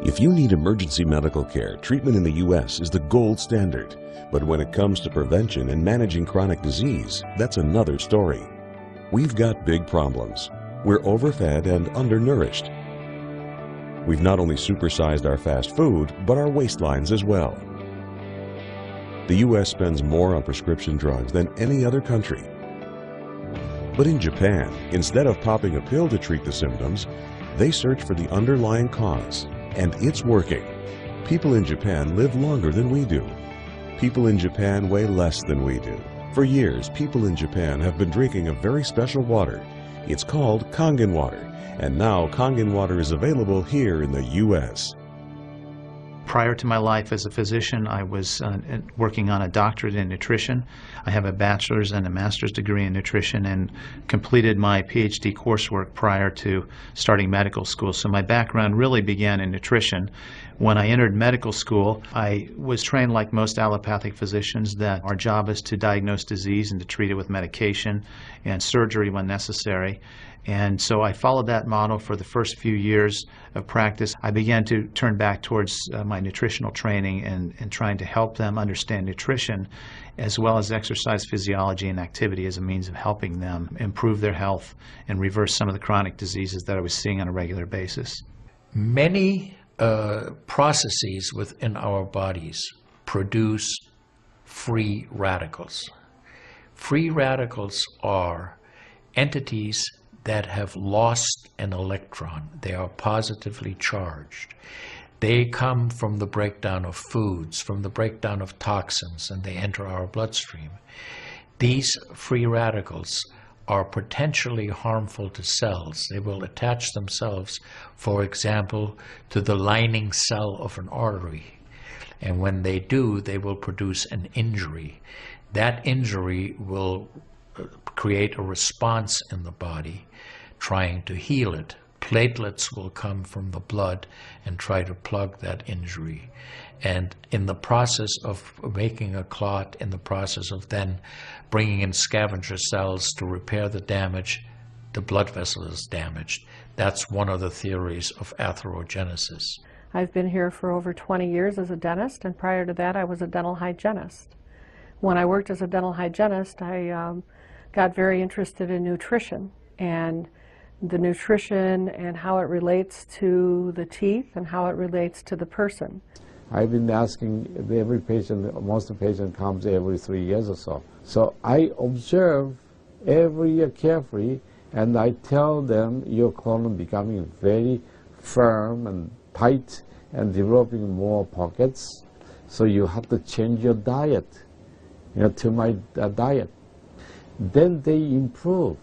If you need emergency medical care, treatment in the U.S. is the gold standard. But when it comes to prevention and managing chronic disease, that's another story. We've got big problems. We're overfed and undernourished. We've not only supersized our fast food, but our waistlines as well. The U.S. spends more on prescription drugs than any other country. But in Japan, instead of popping a pill to treat the symptoms, they search for the underlying cause. And it's working. People in Japan live longer than we do. People in Japan weigh less than we do. For years, people in Japan have been drinking a very special water. It's called Kangen Water, and now Kangen Water is available here in the U.S. Prior to my life as a physician, I was working on a doctorate in nutrition. I have a bachelor's and a master's degree in nutrition and completed my PhD coursework prior to starting medical school. So my background really began in nutrition. When I entered medical school, I was trained like most allopathic physicians that our job is to diagnose disease and to treat it with medication and surgery when necessary. And so I followed that model for the first few years of practice. I began to turn back towards my nutritional training and trying to help them understand nutrition as well as exercise physiology and activity as a means of helping them improve their health and reverse some of the chronic diseases that I was seeing on a regular basis. Many processes within our bodies produce free radicals. Free radicals are entities that have lost an electron. They are positively charged. They come from the breakdown of foods, from the breakdown of toxins, and they enter our bloodstream. These free radicals are potentially harmful to cells. They will attach themselves, for example, to the lining cell of an artery. And when they do, they will produce an injury. That injury will create a response in the body trying to heal it. Platelets will come from the blood and try to plug that injury. And in the process of making a clot, in the process of then bringing in scavenger cells to repair the damage, the blood vessel is damaged. That's one of the theories of atherogenesis. I've been here for over 20 years as a dentist, and prior to that I was a dental hygienist. When I worked as a dental hygienist, I got very interested in nutrition and the nutrition and how it relates to the teeth and how it relates to the person. I've been asking every patient, most of the patient comes every 3 years or so. So I observe every year carefully, and I tell them your colon becoming very firm and tight and developing more pockets. So you have to change your diet, to my diet. Then they improve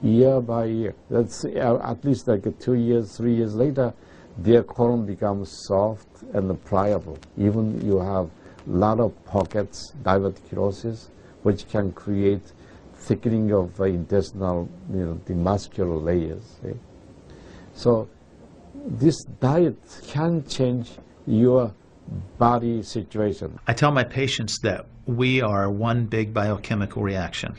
year by year. That's at least like 2 years, 3 years later, their colon becomes soft and pliable. Even you have a lot of pockets, diverticulosis, which can create thickening of intestinal, the muscular layers. So this diet can change your body situation. I tell my patients that we are one big biochemical reaction.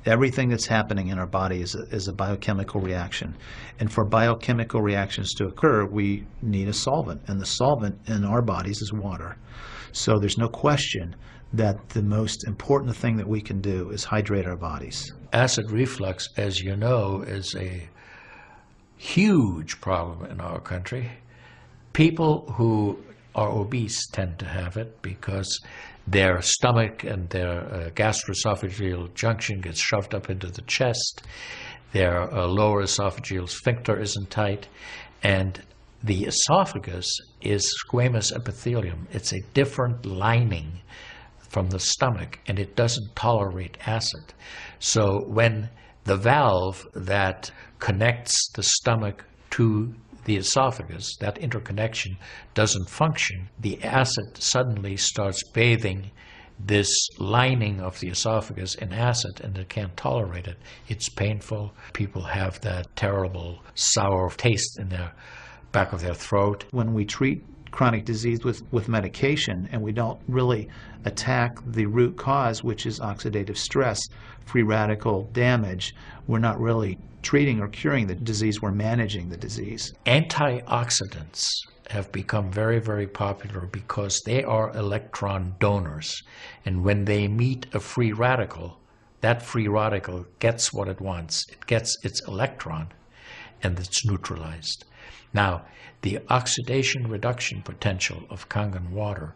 Everything that's happening in our body is a biochemical reaction. And for biochemical reactions to occur, we need a solvent. And the solvent in our bodies is water. So there's no question that the most important thing that we can do is hydrate our bodies. Acid reflux, as you know, is a huge problem in our country. People who are obese tend to have it because their stomach and their gastroesophageal junction gets shoved up into the chest. Their lower esophageal sphincter isn't tight. And the esophagus is squamous epithelium. It's a different lining from the stomach, and it doesn't tolerate acid. So when the valve that connects the stomach to the esophagus, that interconnection doesn't function, the acid suddenly starts bathing this lining of the esophagus in acid, and it can't tolerate it. It's painful. People have that terrible sour taste in their back of their throat. When we treat chronic disease with medication, and we don't really attack the root cause, which is oxidative stress, free radical damage, we're not really treating or curing the disease, we're managing the disease. Antioxidants have become very, very popular because they are electron donors. And when they meet a free radical, that free radical gets what it wants. It gets its electron, and it's neutralized. Now, the oxidation reduction potential of Kangen water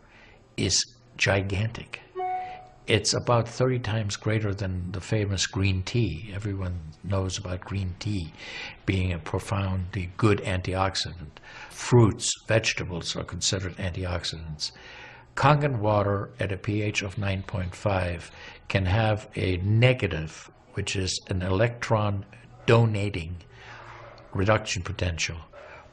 is gigantic. It's about 30 times greater than the famous green tea. Everyone knows about green tea being a profoundly good antioxidant. Fruits, vegetables are considered antioxidants. Kangen water at a pH of 9.5 can have a negative, which is an electron donating reduction potential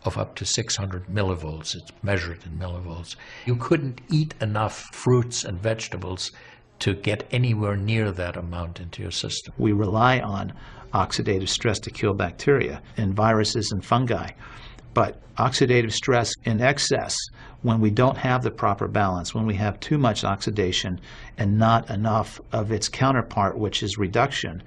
of up to 600 millivolts. It's measured in millivolts. You couldn't eat enough fruits and vegetables to get anywhere near that amount into your system. We rely on oxidative stress to kill bacteria and viruses and fungi. But oxidative stress in excess, when we don't have the proper balance, when we have too much oxidation and not enough of its counterpart, which is reduction,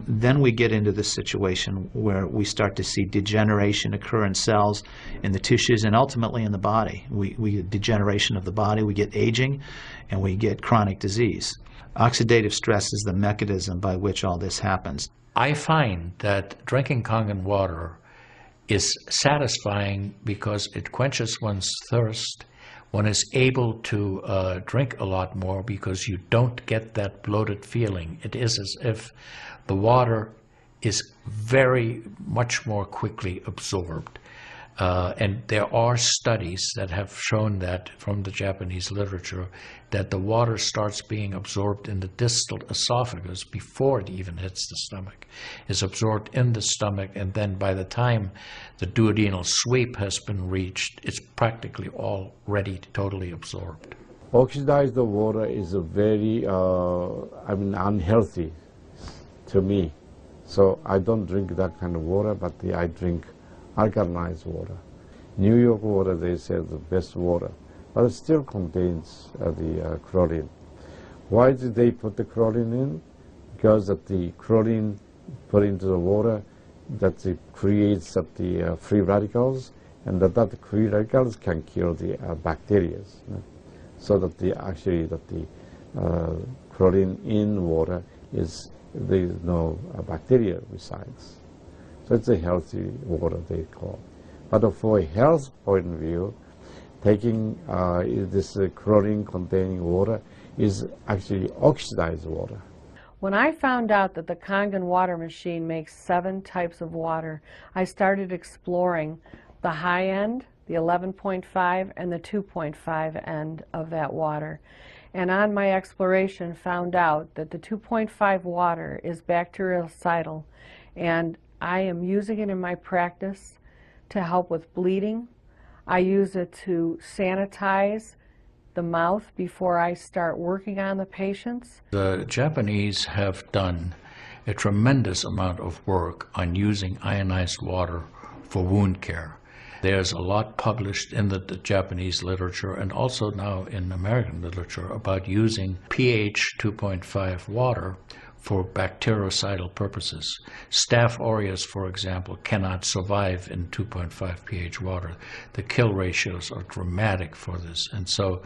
then we get into the situation where we start to see degeneration occur in cells, in the tissues, and ultimately in the body. We get degeneration of the body, we get aging, and we get chronic disease. Oxidative stress is the mechanism by which all this happens. I find that drinking Kangen water is satisfying because it quenches one's thirst. One is able to drink a lot more because you don't get that bloated feeling. It is as if the water is very much more quickly absorbed. And there are studies that have shown that from the Japanese literature that the water starts being absorbed in the distal esophagus before it even hits the stomach. It's absorbed in the stomach, and then by the time the duodenal sweep has been reached, it's practically already totally absorbed. Oxidized water is a very, unhealthy to me. So I don't drink that kind of water, but I drink alkalinized water. New York water, they say, is the best water, but it still contains the chlorine. Why did they put the chlorine in? Because of the chlorine put into the water, that it creates the free radicals, and that free radicals can kill the bacteria. So that the chlorine in water is, there is no bacteria resides. So it's a healthy water, they call. But for a health point of view, taking this chlorine-containing water is actually oxidized water. When I found out that the Kangen water machine makes 7 types of water, I started exploring the high end, the 11.5, and the 2.5 end of that water. And on my exploration, found out that the 2.5 water is bactericidal, and I am using it in my practice to help with bleeding. I use it to sanitize the mouth before I start working on the patients. The Japanese have done a tremendous amount of work on using ionized water for wound care. There's a lot published in the Japanese literature and also now in American literature about using pH 2.5 water for bactericidal purposes. Staph aureus, for example, cannot survive in 2.5 pH water. The kill ratios are dramatic for this, and so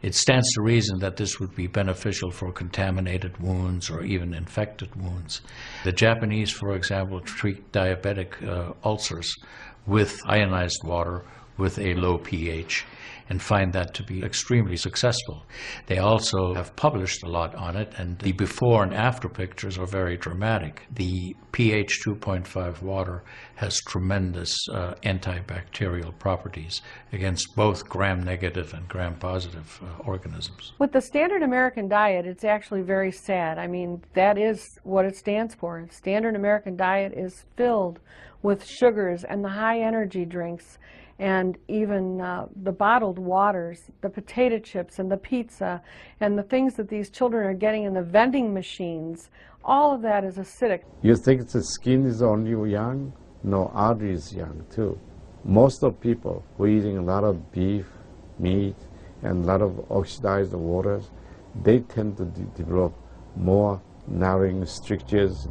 it stands to reason that this would be beneficial for contaminated wounds or even infected wounds. The Japanese, for example, treat diabetic ulcers with ionized water with a low pH and find that to be extremely successful. They also have published a lot on it, and the before and after pictures are very dramatic. The pH 2.5 water has tremendous antibacterial properties against both gram-negative and gram-positive organisms. With the standard American diet, it's actually very sad. I mean, that is what it stands for. Standard American diet is filled with sugars and the high energy drinks, and even the bottled waters, the potato chips and the pizza, and the things that these children are getting in the vending machines. All of that is acidic. You think the skin is only young? No, artery is young too. Most of people who are eating a lot of beef, meat, and a lot of oxidized waters, they tend to develop more narrowing strictures.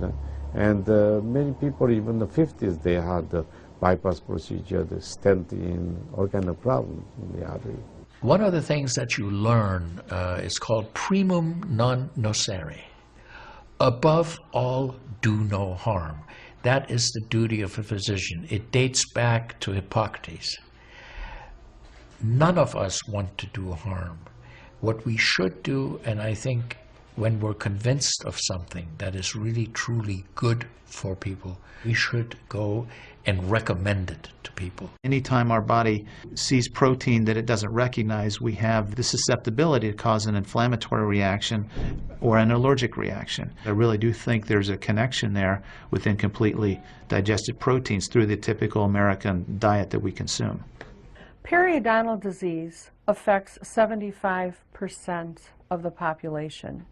And many people, even in the 50s, they had the bypass procedure, the stent in, all kind of problems in the artery. One of the things that you learn is called primum non nocere. Above all, do no harm. That is the duty of a physician. It dates back to Hippocrates. None of us want to do harm. What we should do, and I think when we're convinced of something that is really truly good for people, we should go and recommend it to people. Anytime our body sees protein that it doesn't recognize, we have the susceptibility to cause an inflammatory reaction or an allergic reaction. I really do think there's a connection there with incompletely digested proteins through the typical American diet that we consume. Periodontal disease affects 75% of the population.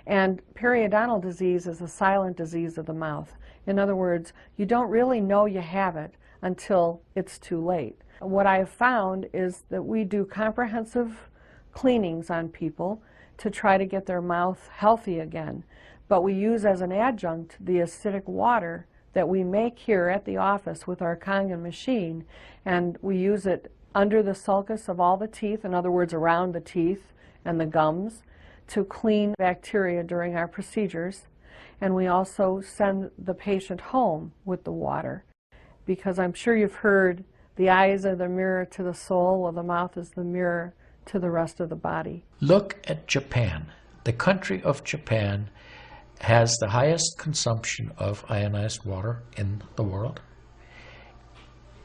And periodontal disease is a silent disease of the mouth. In other words, you don't really know you have it until it's too late. What I have found is that we do comprehensive cleanings on people to try to get their mouth healthy again. But we use as an adjunct the acidic water that we make here at the office with our Kangen machine, and we use it under the sulcus of all the teeth, in other words, around the teeth and the gums, to clean bacteria during our procedures. And we also send the patient home with the water, because I'm sure you've heard the eyes are the mirror to the soul, while the mouth is the mirror to the rest of the body. Look at Japan. The country of Japan has the highest consumption of ionized water in the world.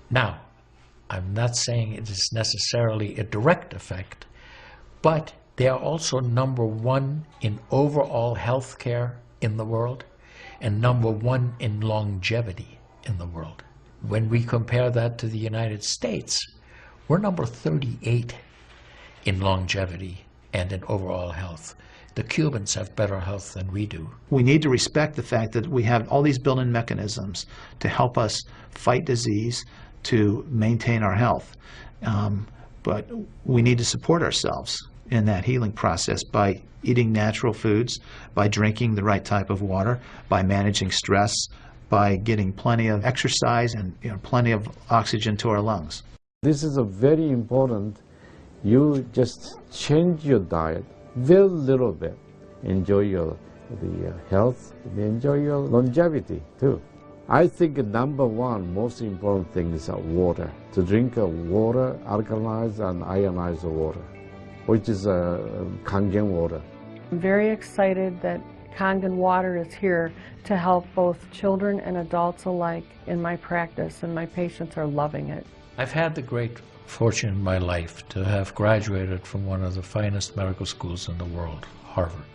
Now, I'm not saying it is necessarily a direct effect, but they are also #1 in overall health care in the world and #1 in longevity in the world. When we compare that to the United States, we're number 38 in longevity and in overall health. The Cubans have better health than we do. We need to respect the fact that we have all these built-in mechanisms to help us fight disease, to maintain our health. But we need to support ourselves in that healing process by eating natural foods, by drinking the right type of water, by managing stress, by getting plenty of exercise and plenty of oxygen to our lungs. This is a very important. You just change your diet very little bit. Enjoy the health, enjoy your longevity too. I think #1 most important thing is water. To drink water, alkalized and ionized water, which is Kangen Water. I'm very excited that Kangen Water is here to help both children and adults alike in my practice, and my patients are loving it. I've had the great fortune in my life to have graduated from one of the finest medical schools in the world, Harvard.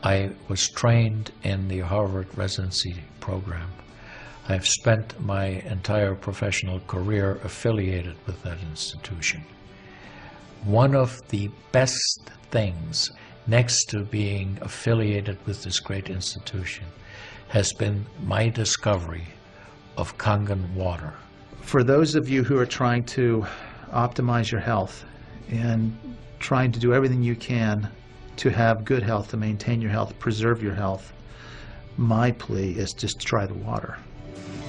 I was trained in the Harvard residency program. I've spent my entire professional career affiliated with that institution. One of the best things, next to being affiliated with this great institution, has been my discovery of Kangen Water. For those of you who are trying to optimize your health and trying to do everything you can to have good health, to maintain your health, preserve your health, my plea is just try the water.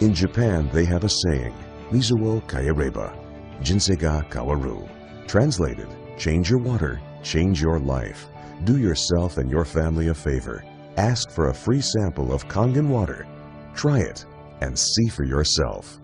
In Japan, they have a saying, Mizu wo kaereba, jinsei ga kawaru. Translated, change your water, change your life. Do yourself and your family a favor. Ask for a free sample of Kangen water. Try it and see for yourself.